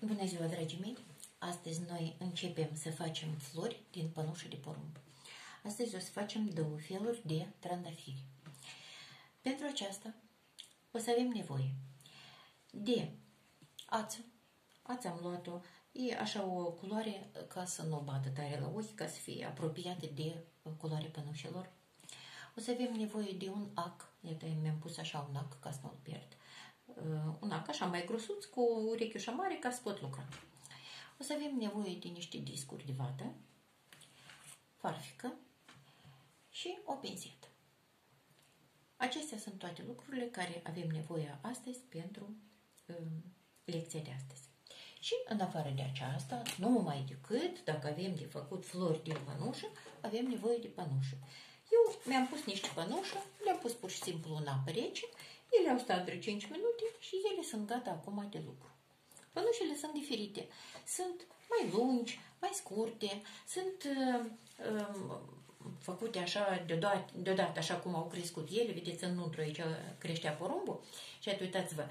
Bună ziua, dragii mei! Astăzi noi începem să facem flori din pănușă de porumb. Astăzi o să facem două feluri de trandafiri. Pentru aceasta o să avem nevoie de ață. Ața am luat-o, e așa o culoare ca să nu bată tare la ochi, ca să fie apropiată de culoarea pănușelor. O să avem nevoie de un ac, iată, mi-am pus așa un ac ca să nu-l pierd. Un ac așa mai grosuț, cu urechiușa mare, ca să pot lucra. O să avem nevoie de niște discuri de vată, farfică și o pinzetă. Acestea sunt toate lucrurile care avem nevoie astăzi pentru lecția de astăzi. Și în afară de aceasta, nu numai decât, dacă avem de făcut flori din pănușă, avem nevoie de pănușă. Eu mi-am pus niște pănușă, le-am pus pur și simplu în apă rece, ele au stat vreo 5 minute și ele sunt gata acum de lucru. Pănușele sunt diferite. Sunt mai lungi, mai scurte, sunt făcute așa deodată, așa cum au crescut ele. Vedeți, în untru aici creștea porumbul. Și uitați-vă,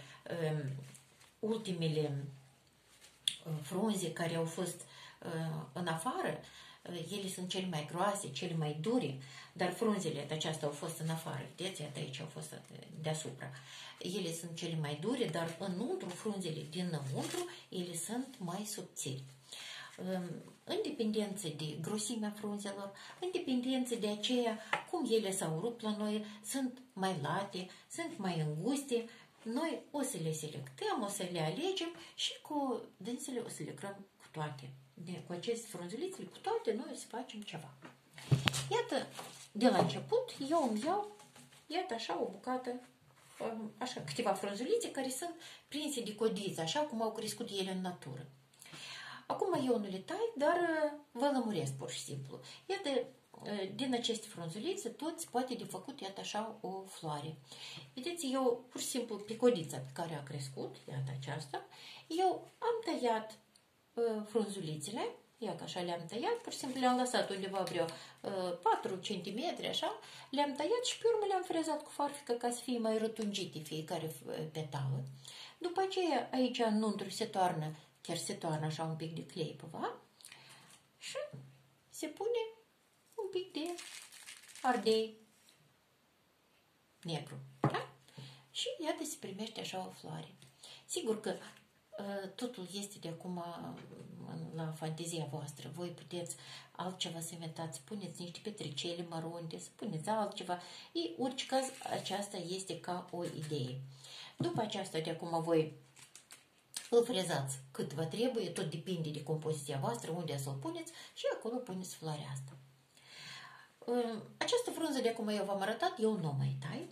ultimele frunze care au fost în afară, ele sunt cele mai groase, cele mai dure, dar frunzele acestea au fost în afară. Vedeți, iată aici au fost deasupra. Ele sunt cele mai dure, dar înăuntru, frunzele dinăuntru, ele sunt mai subțiri. În dependență de grosimea frunzelor, în dependență de aceea cum ele s-au rupt la noi, sunt mai late, sunt mai înguste, noi o să le selectăm, o să le alegem și cu dânsele o să le lucrăm cu toate. Cu aceste frunzulițe, cu toate, noi o să facem ceva. Iată, de la început, eu îmi iau, iată așa, o bucată, așa, câteva frunzulițe care sunt prinse de codiță, așa cum au crescut ele în natură. Acum eu nu le tai, dar vă lămuresc pur și simplu. Iată, din aceste frunzulițe, toți poate de făcut, iată așa, o floare. Vedeți, eu, pur și simplu, pe codița pe care a crescut, iată aceasta, eu am tăiat frunzulițele, iată așa le-am tăiat, pur și simplu le-am lăsat undeva vreo 4 cm, așa, le-am tăiat și pe urmă le-am frezat cu farfică ca să fie mai rotungite fiecare petală. După aceea, aici înăuntru se toarnă, chiar se toarnă așa un pic de clei pe va și se pune un pic de ardei negru. Da? Și iată se primește așa o floare. Sigur că totul este de acum la fantezia voastră. Voi puteți altceva să inventați, puneți niște petricele mărunte, să puneți altceva. În orice caz, aceasta este ca o idee. După aceasta, de acum voi îl frezați cât vă trebuie, tot depinde de compoziția voastră, unde să o puneți și acolo puneți floarea asta. Această frunză de acum eu v-am arătat, eu nu mai tai,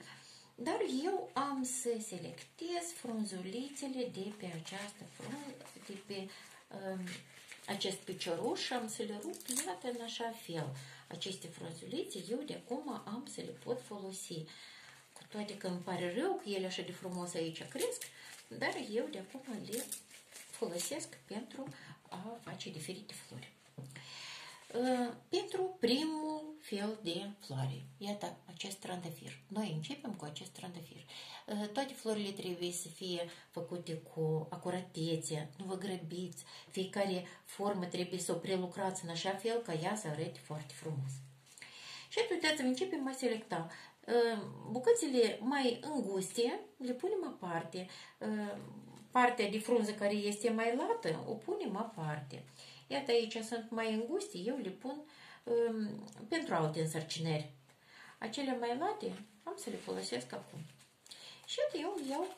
dar eu am să selectez frunzulițele de pe această frunză, de pe acest picioruș și am să le rup, iată, în așa fel. Aceste frunzulițe eu de acum am să le pot folosi. Cu toate că îmi pare rău că ele așa de frumos aici cresc, dar eu de acum le folosesc pentru a face diferite flori. Pentru primul fel de floare, iată acest trandafir. Noi începem cu acest trandafir. Toate florile trebuie să fie făcute cu acuratețe, nu vă grăbiți, fiecare formă trebuie să o prelucrați în așa fel ca ea să arate foarte frumos. Și atunci începem a selecta. Bucățile mai înguste le punem aparte, partea de frunză care este mai lată o punem aparte. Iată aici sunt mai înguste, eu le pun pentru alte însărcinări. Acele mai late am să le folosesc acum. Și iată eu iau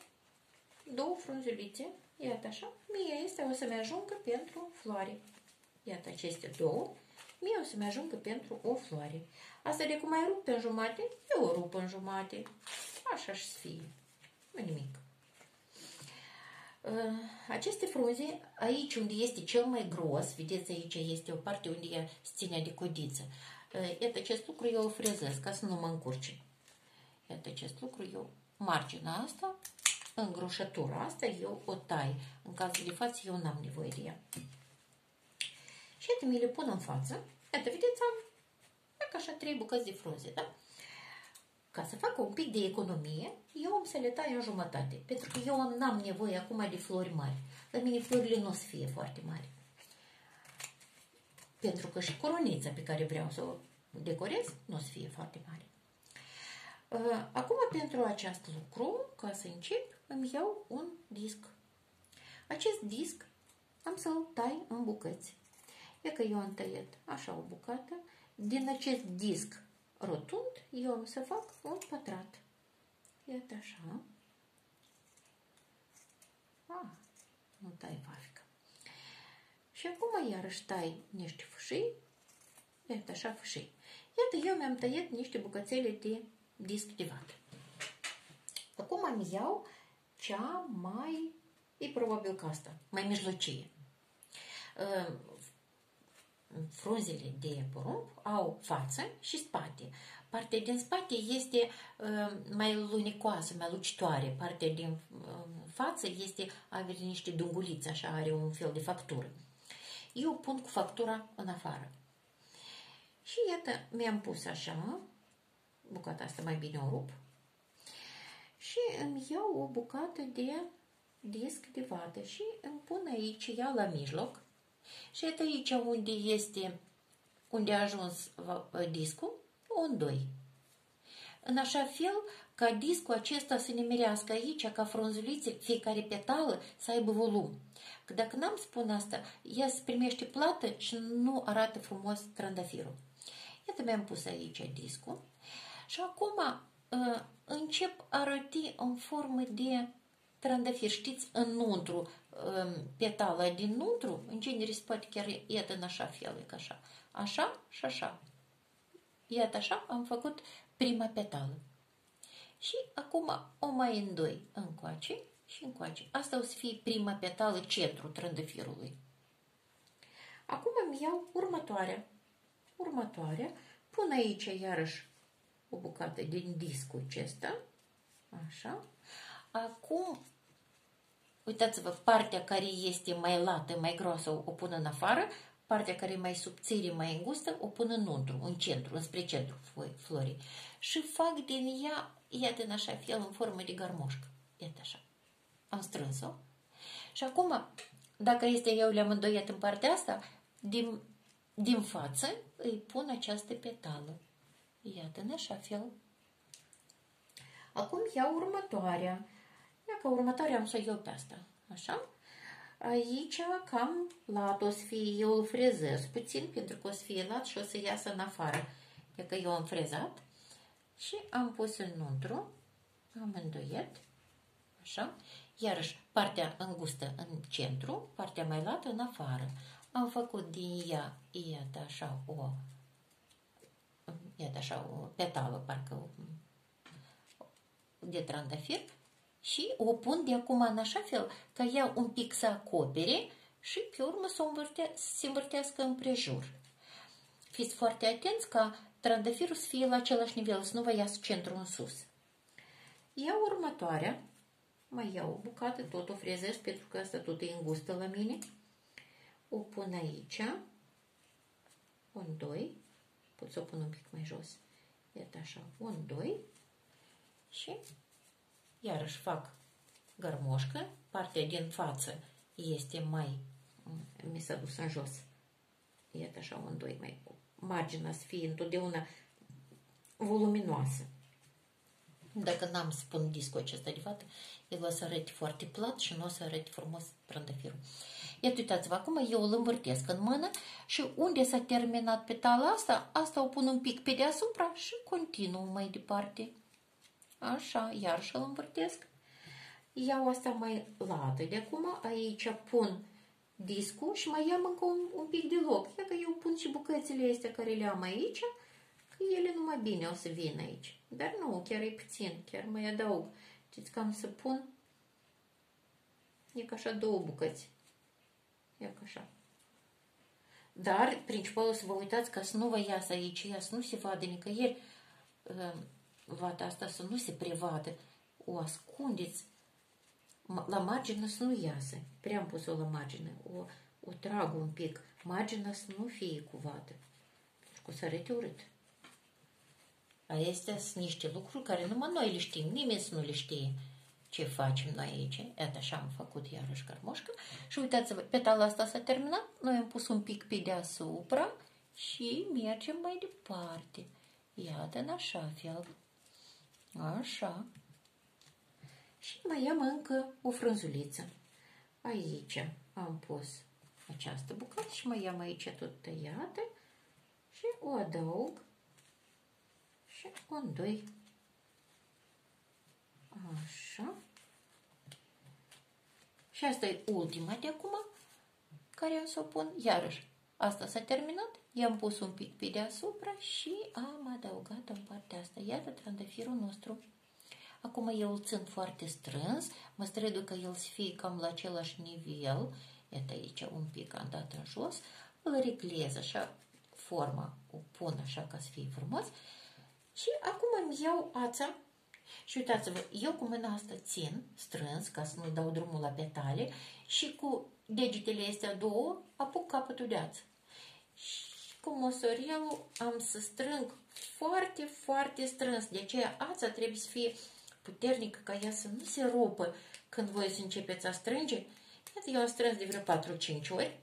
două frunzulițe, iată așa, mie este o să-mi ajungă pentru floare. Iată aceste două, mie o să-mi ajungă pentru o floare. Asta de cum ai rupt în jumate, eu o rup în jumate. Așa și să fie. Nu nimic. Aceste frunze, aici unde este cel mai gros, vedeți aici este o parte unde se ține de codiță. Iată acest lucru eu o frezez ca să nu mă încurce. Iată acest lucru eu, marginea asta, îngroșătura asta, eu o tai. În cazul de față eu n-am nevoie de ea. Și iată mi le pun în față. Iată, vedeți, am așa 3 bucăți de frunze, da? Ca să fac un pic de economie, eu am să le tai în jumătate, pentru că eu n-am nevoie acum de flori mari. la mine florile nu o să fie foarte mari. Pentru că și coronița pe care vreau să o decorez nu o să fie foarte mare. Acum, pentru acest lucru, ca să încep, îmi iau un disc. Acest disc am să-l tai în bucăți. E că eu am tăiat așa o bucată. Din acest disc rotund, eu am să fac un pătrat. Iată așa. Nu tai vafică. Și acum iarăși tai niște fâșii. Iată așa fâșii. Iată, eu mi-am tăiat niște bucățele de disc de vată. Acum îmi iau cea mai, e probabil că asta, mai mijlocie. Frunzele de porumb au față și spate. Partea din spate este mai lunicoasă, mai lucitoare. Partea din față are niște dungulițe, așa, are un fel de factură. Eu pun cu factura în afară. Și iată, mi-am pus așa, bucata asta mai bine o rup, și îmi iau o bucată de disc de vată și îmi pun aici ea la mijloc. Și iată aici unde a ajuns discul, un doi. În așa fel ca discul acesta să nimerească aici, ca frunzulițe, fiecare petală să aibă volum. Că dacă n-am spune asta, ea se primește plată și nu arată frumos trandafirul. Iată, mi-am pus aici discul și acum încep arăti în formă de trandafir. Știți, înăuntru, petala dinăuntru, în genere se poate chiar iată în așa fel, ca așa. Așa și așa. Iată așa am făcut prima petală. Și acum o mai îndoi încoace și încoace. Asta o să fie prima petală, centrul trandafirului. Acum îmi iau următoarea. Pun aici iarăși o bucată din discul acesta. Așa. Acum, uitați-vă, partea care este mai lată, mai groasă, o pun în afară, partea care e mai subțire, mai îngustă, o pun înăuntru, în centru, înspre centru florii. Și fac din ea, iată în așa fel, în formă de garmoșcă. Iată așa. Am strâns-o. Și acum, dacă este eu le-am îndoiat în partea asta, din față îi pun această petală. Iată, în așa fel. Acum iau următoarea. Ia că următoarea am să o iau pe asta. Așa. Aici, cam lat o să fie, eu îl frezez puțin, pentru că o să fie lat și o să iasă în afară. E că eu am frezat și am pus înăuntru, am îndoiet, așa. Iarăși, partea îngustă în centru, partea mai lată în afară. Am făcut din ea, iată așa o petală, parcă de trandafir, și o pun de acum în așa fel ca ea un pic să acopere și pe urmă să se învârtească împrejur. Fiți foarte atenți ca trandafirul să fie la același nivel, să nu vă iasă centrul în sus. Iau următoarea, mai iau o bucată, tot o frezez pentru că asta tot e îngustă la mine. O pun aici, un, doi, pot să o pun un pic mai jos, iată așa, un, doi, și iarăși fac gărmoșcă, partea din față este mi s-a dus în jos, iată așa, un, doi, mai marginea să fie întotdeauna voluminoasă. Dacă n-am spun discul acesta de vată, el o să arăte foarte plat și nu o să arăte frumos trandafirul. Iată, uitați-vă, acum eu îl învârtesc în mână și unde s-a terminat petala asta o pun un pic pe deasupra și continuu mai departe. Așa, iar și îl învârtesc. Iau asta mai lată de acum, aici pun discul și mai iau încă un pic de loc. Ia că eu pun și bucățile astea care le am aici, că ele numai bine o să vină aici. Dar nu, chiar e puțin, chiar mai adaug. Știți că am să pun, e ca așa două bucăți. Ia ca așa. Dar, principalul să vă uitați ca să nu vă iasă aici, ea să nu se vadă nicăieri, vata asta să nu se prevadă. O ascundeți la margine să nu iasă. Prea am pus-o la margine. O trag un pic. Marginea să nu fie cu vată. Pentru că o să arăte urât. Astea sunt niște lucruri care numai noi le știm. Nimeni să nu le știe. ce facem noi aici. Iată, așa am făcut iarăși cărmușcă. Și uitați-vă, petala asta s-a terminat. Noi am pus un pic pe deasupra și mergem mai departe. Iată, în așa fel. Așa. Și mai am încă o frunzuliță. Aici am pus această bucată și mai am aici tot tăiată și o adaug și o îndoi. Așa. Și asta e ultima de acum care am să o pun. Iarăși, asta s-a terminat. I-am pus un pic pe deasupra și am adăugat în partea asta. Iată trandafirul nostru. Acum eu îl țin foarte strâns. Mă străduie ca el să fie cam la același nivel. Iată aici un pic am dat în jos. Îl reglez așa, forma o pun așa ca să fie frumos. Și acum îmi iau ața. Și uitați-vă, eu cu mâna asta țin strâns ca să nu dau drumul la petale și cu degetele astea două apuc capătul de ață. Și cu măsorelul am să strâng foarte, foarte strâns. De aceea ața trebuie să fie puternică ca ea să nu se rupă când voi să începeți a strânge. Iată, eu am strâns de vreo 4-5 ori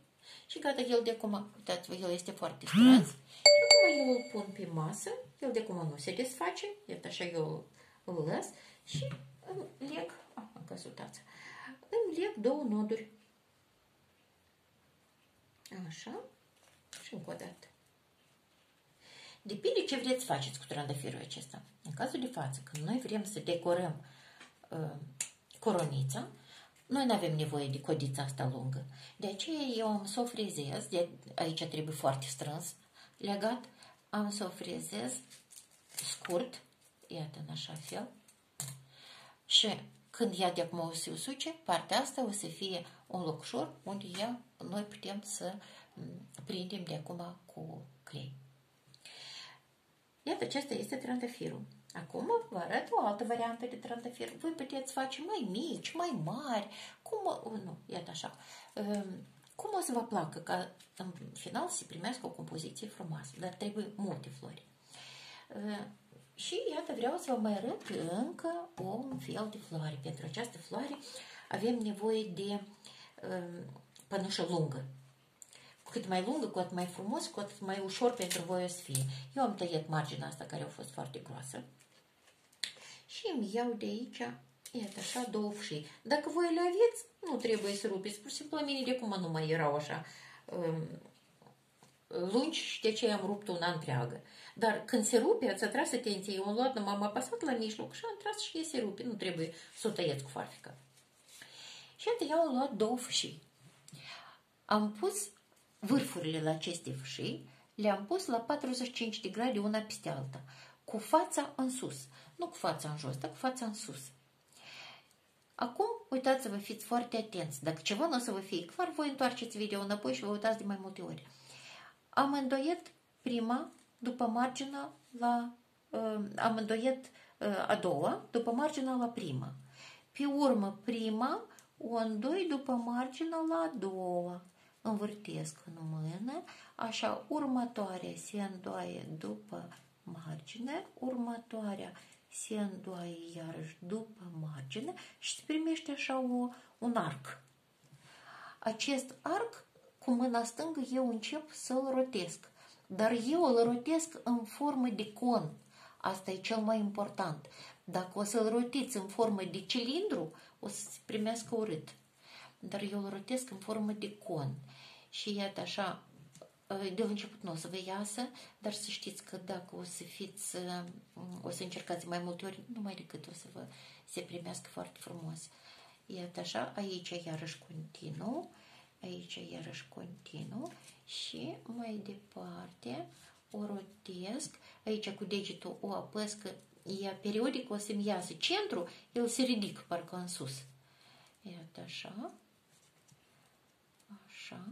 și gata, el de acum, uitați-vă, el este foarte strâns. Și acum eu îl pun pe masă, el de acum nu se desface, iată așa eu îl las și îmi leg, am căzut ața, îmi leg două noduri. Așa și încă o dată. Depinde ce vreți să faceți cu trandafirul acesta. În cazul de față, când noi vrem să decorăm coronița, noi nu avem nevoie de codița asta lungă. De aceea eu am să o frezez, aici trebuie foarte strâns legat, am să o frezez scurt, iată în așa fel. Și când ea de acum o să usuce, partea asta o să fie un locșor unde noi putem să prindem de acum cu clei. Iată, acesta este trandafirul. Acum vă arăt o altă variantă de trandafir. Voi puteți face mai mici, mai mari, nu, iată așa. Cum o să vă placă ca în final să primească o compoziție frumoasă, dar trebuie multe flori. Și iată, vreau să vă mai arăt încă un fel de floare. Pentru această floare avem nevoie de pănușă lungă. Cu cât mai lungă, cu atât mai frumos, cu atât mai ușor pentru voi o să fie. Eu am tăiat marginea asta care a fost foarte groasă și îmi iau de aici, iată așa, două fâșii. Dacă voi le aveți, nu trebuie să rupeți. Pur și simplu, la mine de acum nu mai erau așa lungi și de aceea am rupt una întreagă. Dar când se rupe, ați atras atenție, eu am luat, m-am apăsat la mijloc și am tras și se rupe. Nu trebuie să o tăieți cu farfica. Și iată, eu am luat două fâșii. Am pus vârfurile la aceste fâșii, le-am pus la 45 de grade una peste alta, cu fața în sus. Nu cu fața în jos, dar cu fața în sus. Acum, uitați-vă, fiți foarte atenți. Dacă ceva nu o să vă fie clar, voi întoarceți video înapoi și vă uitați de mai multe ori. Am îndoiet prima, după marginea la... am îndoiet a doua, după marginea la prima. Pe urmă, prima o îndoi după marginea la a doua. Învârtesc în mână, așa, următoarea se îndoaie după margine, următoarea se îndoaie iarăși după margine și se primește așa un arc. Acest arc, cu mâna stângă, eu încep să-l rotesc, dar eu îl rotesc în formă de con. Asta e cel mai important. Dacă o să-l rotiți în formă de cilindru, o să se primească urât. Dar eu îl rotesc în formă de con. Și iată așa, de la început nu o să vă iasă, dar să știți că dacă o să încercați mai multe ori, numai decât o să vă se primească foarte frumos. Iată așa, aici iarăși continuu, aici iarăși continuu și mai departe o rotesc, aici cu degetul o apăs că ea periodic o să-mi iasă centru, el se ridică parcă în sus. Iată așa, așa.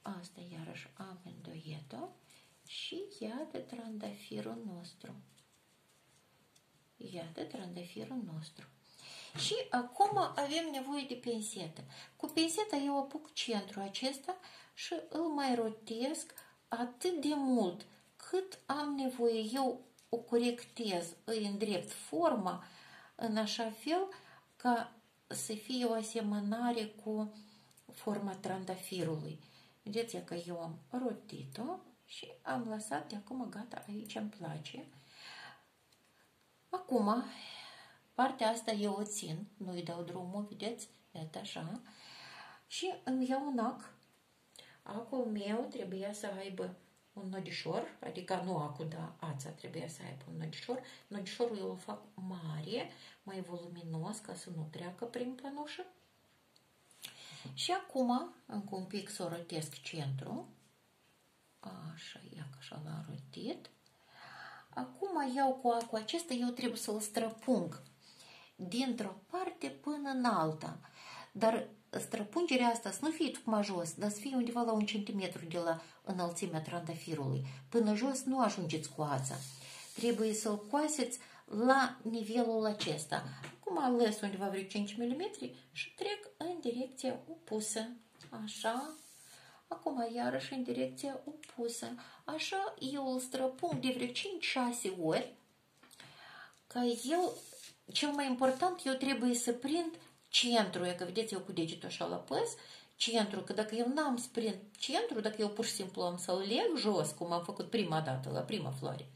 Asta iarăși am îndoiet-o și iată trandafirul nostru. Iată trandafirul nostru. Și acum avem nevoie de pensetă. Cu penseta eu apuc centrul acesta și îl mai rotesc atât de mult cât am nevoie. Eu o corectez, îi îndrept forma în așa fel ca să fie o asemănare cu forma trandafirului. Vedeți că eu am rotit-o și am lăsat de acum gata, aici îmi place. Acum, partea asta eu o țin, nu-i dau drumul, vedeți? Iată așa. Și îmi iau un ac. Acul meu trebuia să aibă un nodișor, adică nu acul, dar ața trebuia să aibă un nodișor. Nodișorul eu îl fac mare, mai voluminos, ca să nu treacă prin pănușă. Și acum, încă un pic să o rotesc centru. Așa, ia că așa l-am rotit. Acum iau cu acul acesta, eu trebuie să-l străpung dintr-o parte până în alta. Dar străpungerea asta să nu fie tocmai jos, dar să fie undeva la 1 centimetru de la înălțimea trandafirului. Până jos nu ajungeți cu ața. Trebuie să-l coaseți la nivelul acesta. Acum ales undeva vreo 5 mm și trec în direcția opusă. Așa. Acum iarăși în direcția opusă. Așa eu îl străpung de vreo 5-6 ori. Ca eu, cel mai important, eu trebuie să prind centru. E că vedeți, eu cu degetul așa la păs. Centru, că dacă eu n-am să prind centru, dacă eu pur și simplu am să-l leg jos, cum am făcut prima dată, la prima floare,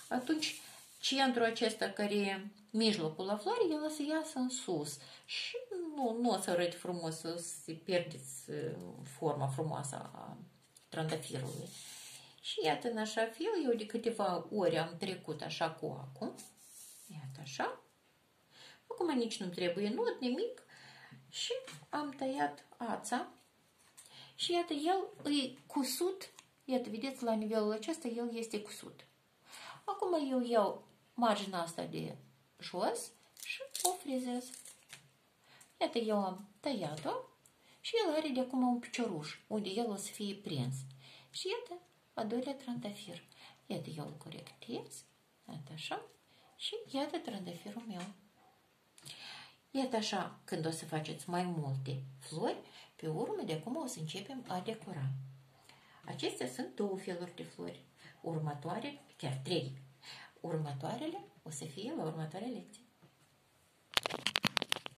atunci centrul acesta care e mijlocul la floare, el o să iasă în sus. Și nu o să arăt frumos, să pierdeți forma frumoasă a trandafirului. Și iată, în așa fel, eu de câteva ori am trecut așa cu acum. Iată așa. Acum nici nu trebuie nod, nimic. Și am tăiat ața. Și iată, el e cusut. Iată, vedeți, la nivelul acesta, el este cusut. Acum eu iau marginea asta de jos și o frizez. Iată, eu am tăiat-o și el are de acum un picioruș, unde el o să fie prins. Și iată, a doilea trandafir. Iată, eu îl corectez. Iată așa. Și iată trandafirul meu. Iată așa, când o să faceți mai multe flori, pe urmă de acum o să începem a decora. Acestea sunt 2 feluri de flori. Următoare, chiar 3. Următoarele o să fie la următoarea lecție.